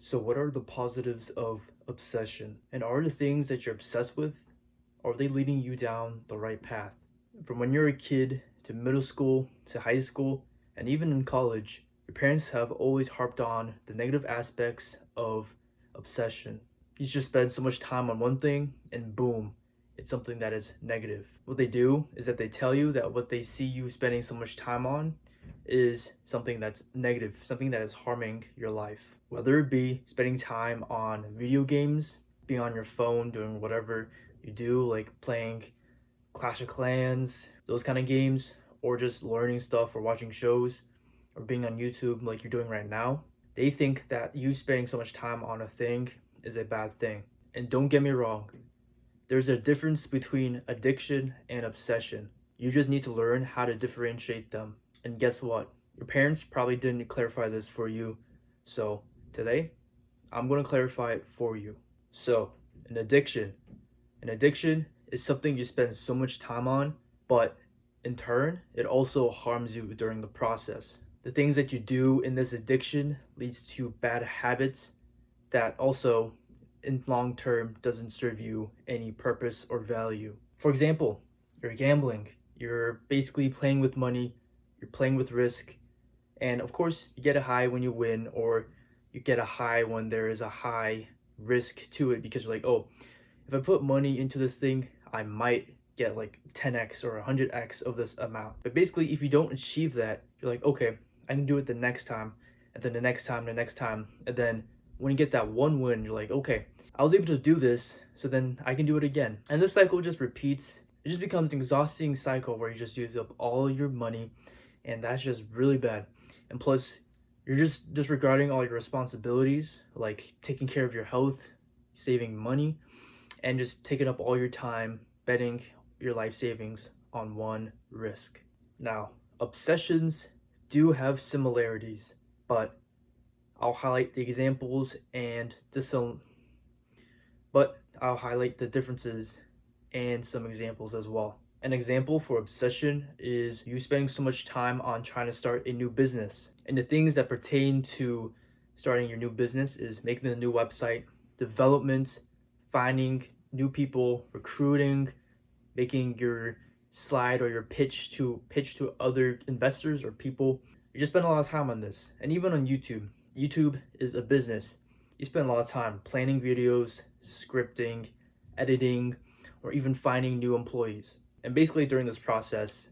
So, what are the positives of obsession? And are the things that you're obsessed with, are they leading you down the right path? From when you're a kid to middle school to high school, and even in college, your parents have always harped on the negative aspects of obsession. You just spend so much time on one thing, and boom, it's something that is negative. What they do is that they tell you that what they see you spending so much time on is something that's negative, something that is harming your life. Whether it be spending time on video games, being on your phone, doing whatever you do, like playing Clash of Clans, those kind of games, or just learning stuff or watching shows or being on YouTube like you're doing right now, they think that you spending so much time on a thing is a bad thing. And don't get me wrong, there's a difference between addiction and obsession. You just need to learn how to differentiate them. And guess what? Your parents probably didn't clarify this for you. So today, I'm going to clarify it for you. So, an addiction. An addiction is something you spend so much time on, but in turn, it also harms you during the process. The things that you do in this addiction leads to bad habits that also in long term doesn't serve you any purpose or value. For example, you're gambling. You're basically playing with money, you're playing with risk, and of course, you get a high when you win, or you get a high when there is a high risk to it because you're like, oh, if I put money into this thing, I might get like 10x or 100x of this amount. But basically, if you don't achieve that, you're like, okay, I can do it the next time, and then the next time, the next time. And then when you get that one win, you're like, okay, I was able to do this, so then I can do it again. And this cycle just repeats. It just becomes an exhausting cycle where you just use up all your money, and that's just really bad. And plus, you're just disregarding all your responsibilities, like taking care of your health, saving money, and just taking up all your time betting your life savings on one risk. Now, obsessions do have similarities, but I'll highlight the examples and I'll highlight the differences and some examples as well. An example for obsession is you spending so much time on trying to start a new business. And the things that pertain to starting your new business is making a new website, development, finding new people, recruiting, making your slide or your pitch to other investors or people. You just spend a lot of time on this. And even on YouTube. YouTube is a business. You spend a lot of time planning videos, scripting, editing, or even finding new employees. And basically during this process,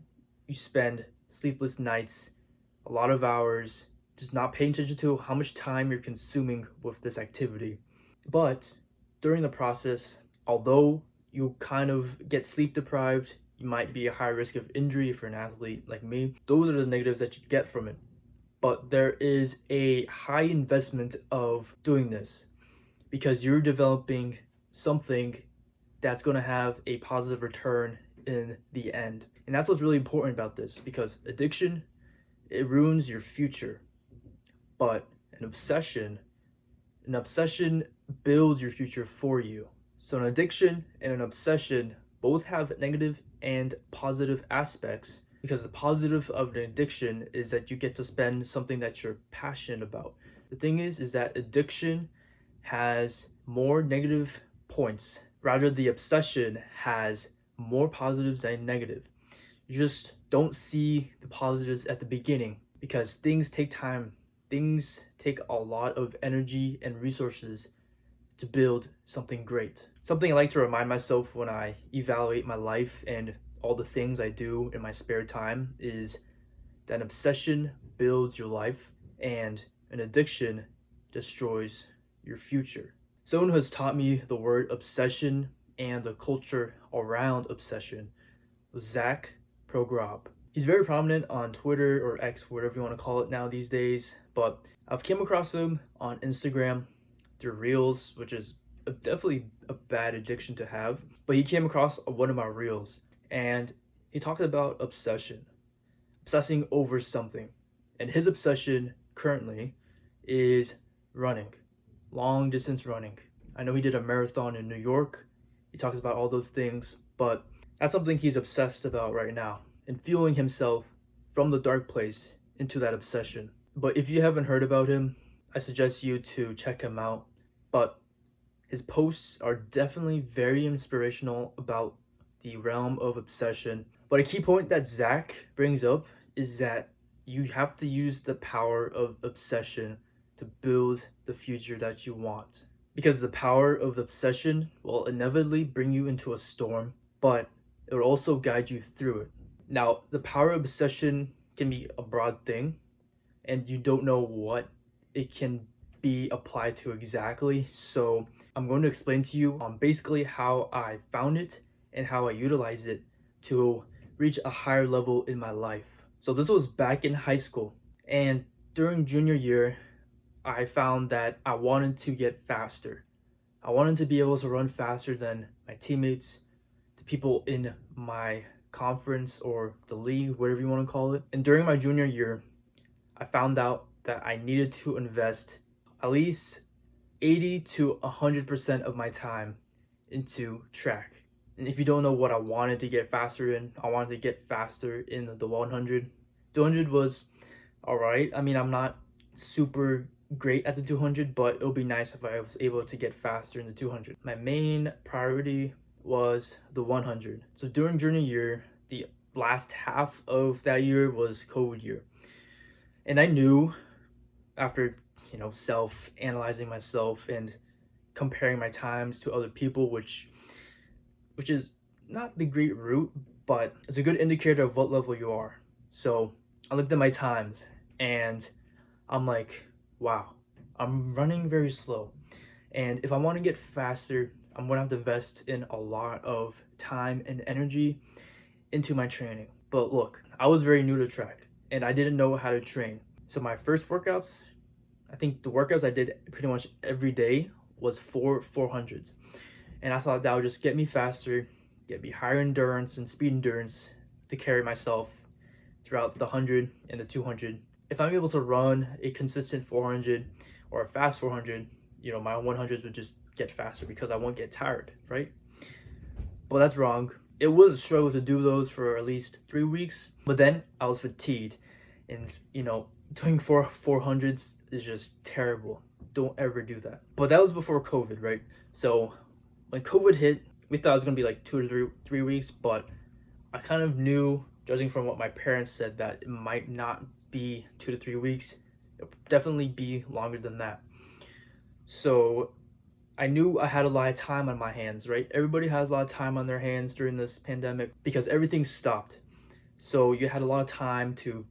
you spend sleepless nights, a lot of hours, just not paying attention to how much time you're consuming with this activity. But during the process, although you kind of get sleep deprived, you might be at high risk of injury if you're an athlete like me. Those are the negatives that you get from it. But there is a high investment of doing this because you're developing something that's going to have a positive return in the end. And that's what's really important about this, because addiction, it ruins your future. But an obsession builds your future for you. So an addiction and an obsession both have negative and positive aspects, because the positive of an addiction is that you get to spend something that you're passionate about. The thing is that addiction has more negative points, rather the obsession has more positives than negative. You just don't see the positives at the beginning because things take time. Things take a lot of energy and resources to build something great. Something I like to remind myself when I evaluate my life and all the things I do in my spare time is that an obsession builds your life and an addiction destroys your future. Someone who has taught me the word obsession and the culture around obsession was Zach Progrob. He's very prominent on Twitter or X, whatever you want to call it now these days, but I've came across him on Instagram through Reels, which is definitely a bad addiction to have. But he came across one of my Reels and he talked about obsession, obsessing over something. And his obsession currently is running, long distance running. I know he did a marathon in New York. He talks about all those things, but that's something he's obsessed about right now and fueling himself from the dark place into that obsession. But if you haven't heard about him, I suggest you to check him out. But his posts are definitely very inspirational about the realm of obsession. But a key point that Zach brings up is that you have to use the power of obsession to build the future that you want. Because the power of obsession will inevitably bring you into a storm, but it will also guide you through it. Now, the power of obsession can be a broad thing, and you don't know what it can be applied to exactly. So I'm going to explain to you on basically how I found it and how I utilize it to reach a higher level in my life. So this was back in high school, and during junior year, I found that I wanted to get faster. I wanted to be able to run faster than my teammates, the people in my conference or the league, whatever you want to call it. And during my junior year, I found out that I needed to invest at least 80 to 100% of my time into track. And if you don't know what I wanted to get faster in, I wanted to get faster in the 100. 200 was all right. I mean, I'm not super great at the 200, but it would be nice if I was able to get faster in the 200. My main priority was the 100. So during junior year, the last half of that year was COVID year. And I knew after, self analyzing myself and comparing my times to other people, which is not the great route, but it's a good indicator of what level you are. So I looked at my times and I'm like, wow, I'm running very slow. And if I want to get faster, I'm going to have to invest in a lot of time and energy into my training. But look, I was very new to track and I didn't know how to train. So my first workouts, I think the workouts I did pretty much every day was 400s. And I thought that would just get me faster, get me higher endurance and speed endurance to carry myself throughout the 100 and the 200. If I'm able to run a consistent 400 or a fast 400, my 100s would just get faster because I won't get tired, right? But that's wrong. It was a struggle to do those for at least 3 weeks, but then I was fatigued. And, doing 400s is just terrible. Don't ever do that. But that was before COVID, right? So when COVID hit, we thought it was going to be like 2 to 3 weeks, but I kind of knew, judging from what my parents said, that it might not be 2 to 3 weeks. It'll definitely be longer than that. So I knew I had a lot of time on my hands, right? Everybody has a lot of time on their hands during this pandemic because everything stopped. So you had a lot of time to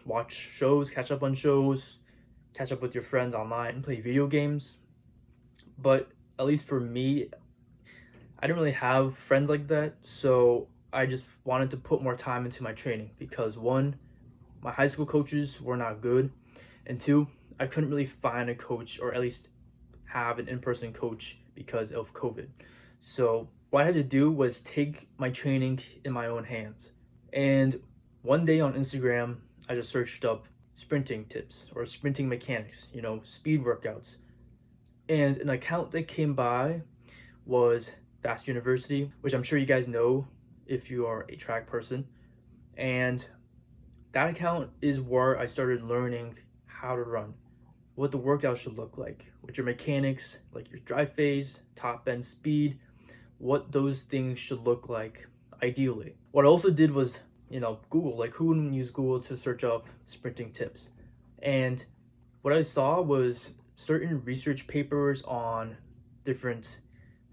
watch shows, catch up on shows, catch up with your friends online, play video games. But at least for me, I didn't really have friends like that. So I just wanted to put more time into my training because one, my high school coaches were not good. And two, I couldn't really find a coach or at least have an in-person coach because of COVID. So what I had to do was take my training in my own hands. And one day on Instagram, I just searched up sprinting tips or sprinting mechanics, speed workouts. And an account that came by was Fast University, which I'm sure you guys know if you are a track person. And that account is where I started learning how to run, what the workout should look like, what your mechanics, like your drive phase, top end speed, what those things should look like ideally. What I also did was, Google, like who wouldn't use Google to search up sprinting tips? And what I saw was certain research papers on different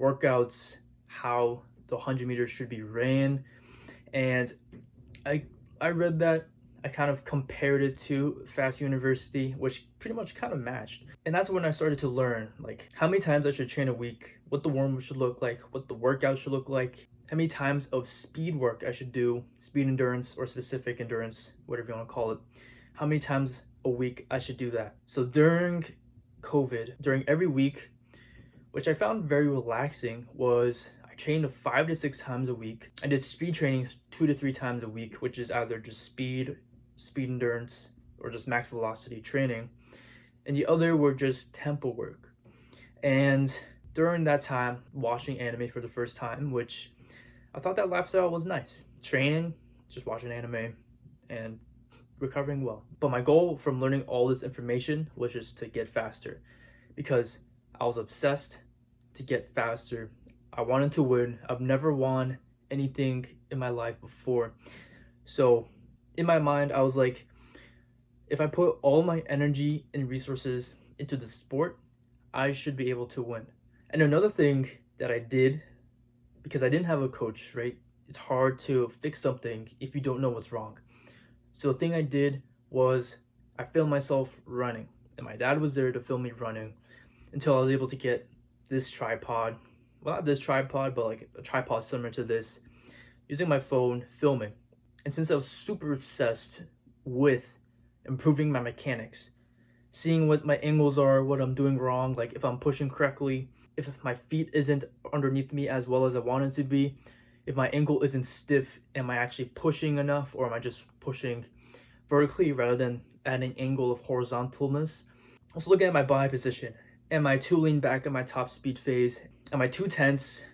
workouts, how the 100 meters should be ran. And I read that. I kind of compared it to Fast University, which pretty much kind of matched. And that's when I started to learn, like, how many times I should train a week, what the warm-up should look like, what the workout should look like, how many times of speed work I should do, speed endurance or specific endurance, whatever you want to call it, how many times a week I should do that. So during COVID, during every week, which I found very relaxing, was I trained 5 to 6 times a week. I did speed training 2 to 3 times a week, which is either just speed endurance, or just max velocity training. And the other were just tempo work. And during that time, watching anime for the first time, which I thought that lifestyle was nice. Training, just watching anime, and recovering well. But my goal from learning all this information was just to get faster because I was obsessed to get faster. I wanted to win. I've never won anything in my life before. So in my mind, I was like, if I put all my energy and resources into the sport, I should be able to win. And another thing that I did, because I didn't have a coach, right? It's hard to fix something if you don't know what's wrong. So the thing I did was I filmed myself running, and my dad was there to film me running until I was able to get this tripod. Well, not this tripod, but like a tripod similar to this, using my phone, filming. And since I was super obsessed with improving my mechanics, seeing what my angles are, what I'm doing wrong, like if I'm pushing correctly, if my feet isn't underneath me as well as I want it to be, if my ankle isn't stiff, am I actually pushing enough or am I just pushing vertically rather than at an angle of horizontalness? Also looking at my body position. Am I too lean back in my top speed phase? Am I too tense?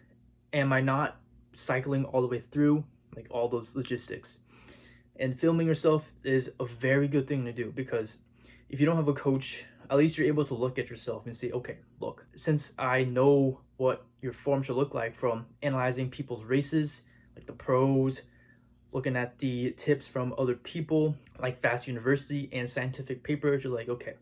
Am I not cycling all the way through? Like all those logistics. And filming yourself is a very good thing to do because if you don't have a coach, at least you're able to look at yourself and say, okay, look, since I know what your form should look like from analyzing people's races, like the pros, looking at the tips from other people, like Fast University and scientific papers, you're like, okay,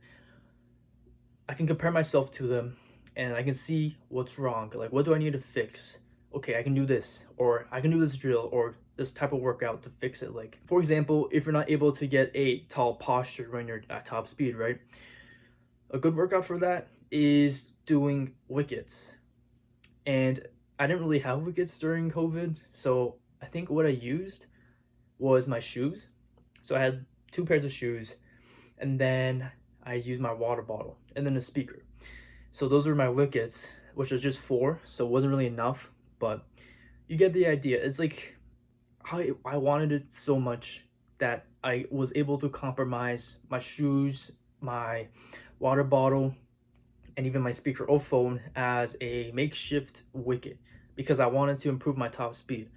I can compare myself to them and I can see what's wrong. Like, what do I need to fix? Okay, I can do this, or I can do this drill, or this type of workout to fix it. Like, for example, if you're not able to get a tall posture when you're at top speed, right? A good workout for that is doing wickets. And I didn't really have wickets during COVID, so I think what I used was my shoes. So I had two pairs of shoes, and then I used my water bottle, and then a speaker. So those were my wickets, which was just four, so it wasn't really enough, but you get the idea. It's like I wanted it so much that I was able to compromise my shoes, my water bottle, and even my speaker or phone as a makeshift wicket because I wanted to improve my top speed,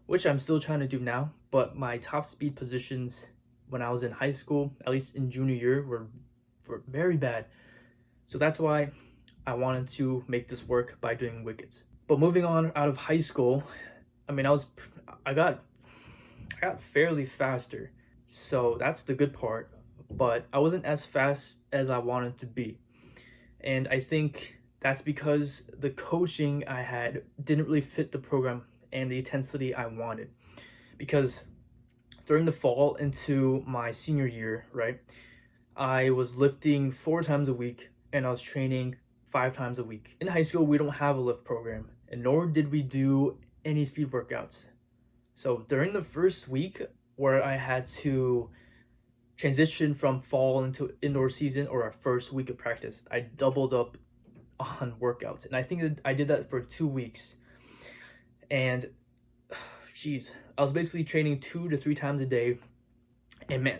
which I'm still trying to do now. But my top speed positions when I was in high school, at least in junior year, were very bad. So that's why I wanted to make this work by doing wickets. But moving on out of high school, I mean, I got fairly faster. So that's the good part, but I wasn't as fast as I wanted to be. And I think that's because the coaching I had didn't really fit the program and the intensity I wanted. Because during the fall into my senior year, right, I was lifting 4 times a week and I was training 5 times a week. In high school, we don't have a lift program, and nor did we do any speed workouts. So during the first week where I had to transition from fall into indoor season or our first week of practice, I doubled up on workouts. And I think that I did that for 2 weeks. And geez, I was basically training 2 to 3 times a day. And man,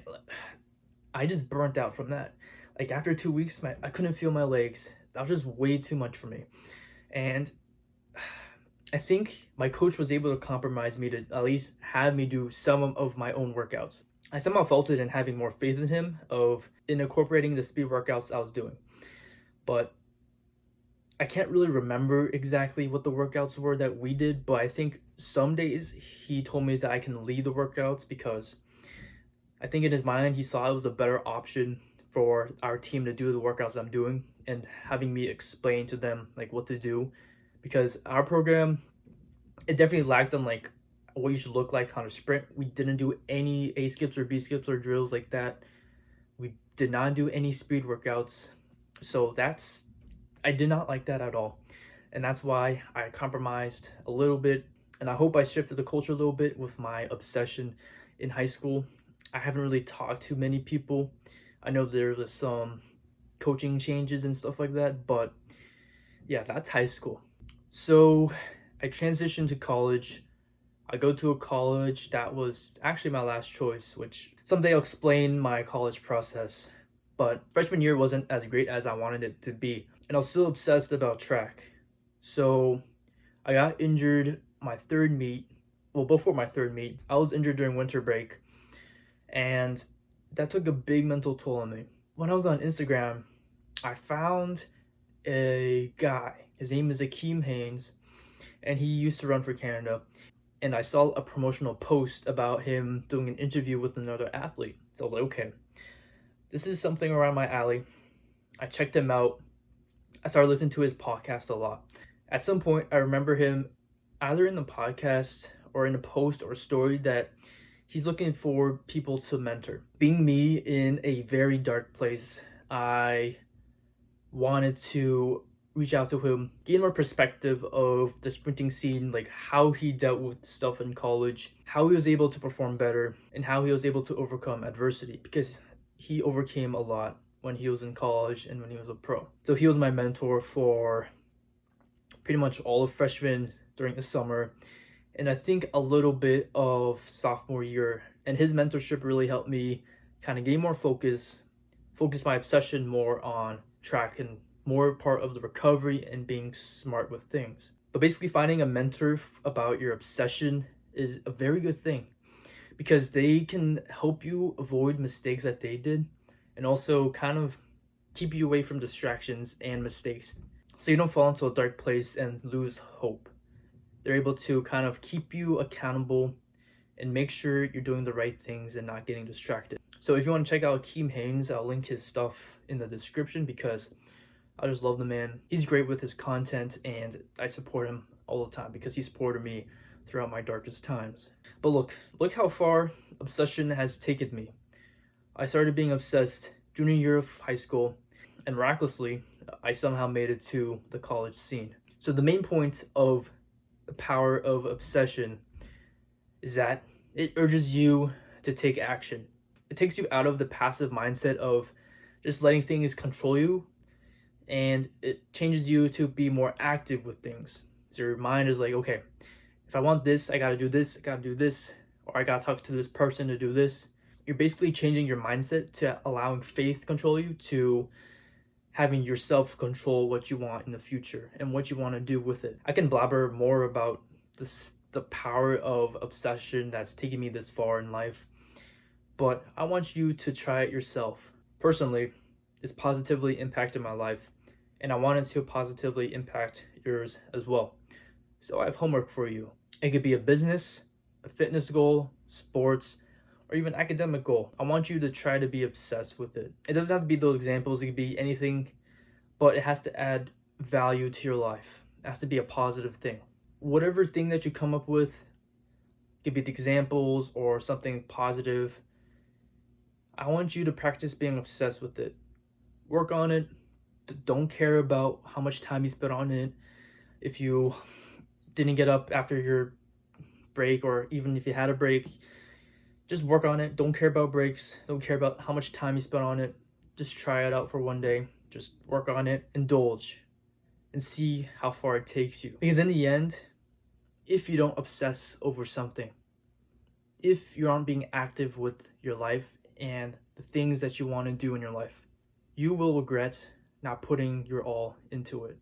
I just burnt out from that. Like after 2 weeks, I couldn't feel my legs. That was just way too much for me. And I think my coach was able to compromise me to at least have me do some of my own workouts. I somehow felt it in having more faith in him of in incorporating the speed workouts I was doing. But I can't really remember exactly what the workouts were that we did, but I think some days he told me that I can lead the workouts because I think in his mind he saw it was a better option for our team to do the workouts I'm doing and having me explain to them like what to do because our program it definitely lacked on like what you should look like on a sprint. We didn't do any A skips or B skips or drills like that. We did not do any speed workouts. So I did not like that at all. And that's why I compromised a little bit. And I hope I shifted the culture a little bit with my obsession in high school. I haven't really talked to many people. I know there was some coaching changes and stuff like that, but yeah, that's high school. So I transitioned to college. I go to a college that was actually my last choice, which someday I'll explain my college process. But freshman year wasn't as great as I wanted it to be, and I was still obsessed about track. So I got injured my third meet. Well, before my third meet, I was injured during winter break, and That took a big mental toll on me. When I was on Instagram, I found a guy. His name is Akeem Haynes, and he used to run for Canada. And I saw a promotional post about him doing an interview with another athlete. So I was like, okay, this is something around my alley. I checked him out. I started listening to his podcast a lot. At some point, I remember him either in the podcast or in a post or a story that he's looking for people to mentor. Being me in a very dark place, I wanted to reach out to him, gain more perspective of the sprinting scene, like how he dealt with stuff in college, how he was able to perform better, and how he was able to overcome adversity because he overcame a lot when he was in college and when he was a pro. So he was my mentor for pretty much all of freshman during the summer, and I think a little bit of sophomore year. And his mentorship really helped me kind of gain more focus my obsession more on track and more part of the recovery and being smart with things. But basically, finding a mentor about your obsession is a very good thing because they can help you avoid mistakes that they did and also kind of keep you away from distractions and mistakes so you don't fall into a dark place and lose hope. They're able to kind of keep you accountable and make sure you're doing the right things and not getting distracted. So if you want to check out Keem Haynes, I'll link his stuff in the description because I just love the man. He's great with his content and I support him all the time because he supported me throughout my darkest times. But look how far obsession has taken me. I started being obsessed junior year of high school, and miraculously, I somehow made it to the college scene. So the main point of the power of obsession is that it urges you to take action. It takes you out of the passive mindset of just letting things control you, and it changes you to be more active with things. So your mind is like, okay, if I want this, I gotta do this, I gotta do this, or I gotta talk to this person to do this. You're basically changing your mindset to allowing faith control you to having yourself control what you want in the future and what you want to do with it. I can blabber more about the power of obsession that's taken me this far in life, but I want you to try it yourself. Personally, it's positively impacted my life, and I want it to positively impact yours as well. So I have homework for you. It could be a business, a fitness goal, sports, or even academic goal. I want you to try to be obsessed with it. It doesn't have to be those examples, it could be anything, but it has to add value to your life. It has to be a positive thing. Whatever thing that you come up with, it could be the examples or something positive. I want you to practice being obsessed with it. Work on it. Don't care about how much time you spent on it. If you didn't get up after your break, or even if you had a break, just work on it. Don't care about breaks. Don't care about how much time you spent on it. Just try it out for one day. Just work on it. Indulge. And see how far it takes you. Because in the end, if you don't obsess over something, if you aren't being active with your life and the things that you want to do in your life, you will regret not putting your all into it.